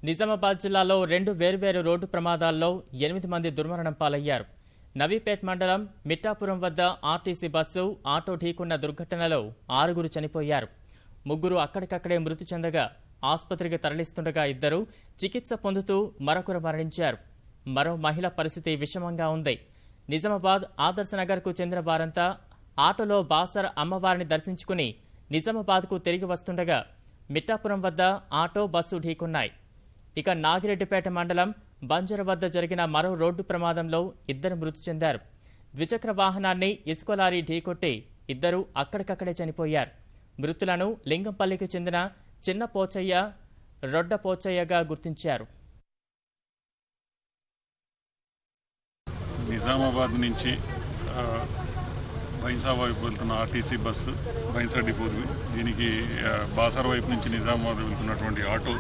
నిజామాబాద్ జిల్లాలో 2 వేర్వేరు రోడ్డు ప్రమాదాల్లో 8 మంది దుర్మరణం పాలయ్యారు. నవీపేట్ మండలం మిట్టాపురం వద్ద ఆర్టీసీ బస్సు ఆటో ఢీకొన్న దుర్ఘటనలో 6 చనిపోయారు. 3 అక్కడికక్కడే మృతి చెందగా ఆసుపత్రికి తరలిస్తుండగా 2 చికిత్స పొందుతూ మరొకరు మరణించారు. మరో మహిళ పరిస్థితి విషమంగా ఉంది. నిజామాబాద్ ఆదర్శ నగర్కు చెందిన వారంతా ఆటోలో బాసర్ అమ్మవారిని దర్శించుకుని నిజామాబాద్కు తిరిగి వస్తుండగా మిట్టాపురం వద్ద ఆటో బస్సు ఢీకొన్నాయి. ఇక నాగిరెడ్డిపేట మండలం బంజర వద్ద జరిగిన మరో రోడ్డు ప్రమాదంలో 2 మృతి చెందారు. ద్విచక్ర వాహనాన్ని ఇసుక లారీ ఢీకొట్టి 2 అక్కడికక్కడే చనిపోయారు. మృతులను లింగంపల్లికి చెందిన చిన్న పోచయ్య, రొడ్డ పోచయ్యగా గుర్తించారు. నిజామాబాద్ నుంచి బైన్సా వైపు వెళ్తున్న ఆర్టీసీ బస్సు బైన్సా డిపోది, దీనికి బాసర్ వైపు నుంచి నిజామాబాద్ వెళ్తున్నటువంటి ఆటో,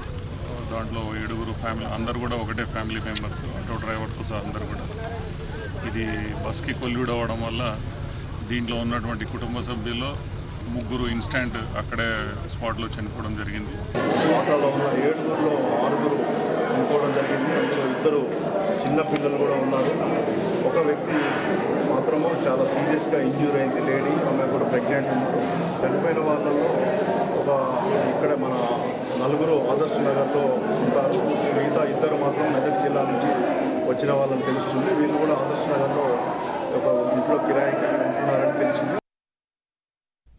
దాంట్లో 7 ఫ్యామిలీ, అందరు కూడా ఒకటే ఫ్యామిలీ మెంబర్స్, ఆటో డ్రైవర్తో సహా అందరు కూడా. ఇది బస్కి కొల్యూడ్ అవ్వడం వల్ల దీంట్లో ఉన్నటువంటి కుటుంబ సభ్యుల్లో 3 ఇన్స్టెంట్ అక్కడే స్పాట్లో చనిపోవడం జరిగింది. ఆటోలో ఉన్న 7లో 6 చనిపోవడం జరిగింది. అందులో 2 చిన్న పిల్లలు కూడా ఉన్నారు. ఒక వ్యక్తి మాత్రము చాలా సీరియస్గా ఇంజ్యూర్ అయింది, లేడీ, ఆమె కూడా ప్రెగ్నెంట్ ఉన్నారు. చనిపోయిన వాళ్ళలో ఇక్కడ మన 4 ఆదర్శ నగర్లో ఉంటారు. మిగతా 2 మాత్రం మెదక్ జిల్లా నుంచి వచ్చిన వాళ్ళని తెలుస్తుంది. వీళ్ళు కూడా ఆదర్శ నగర్లో ఒక ఇంట్లో కిరాయికి ఉంటున్నారని తెలిసింది.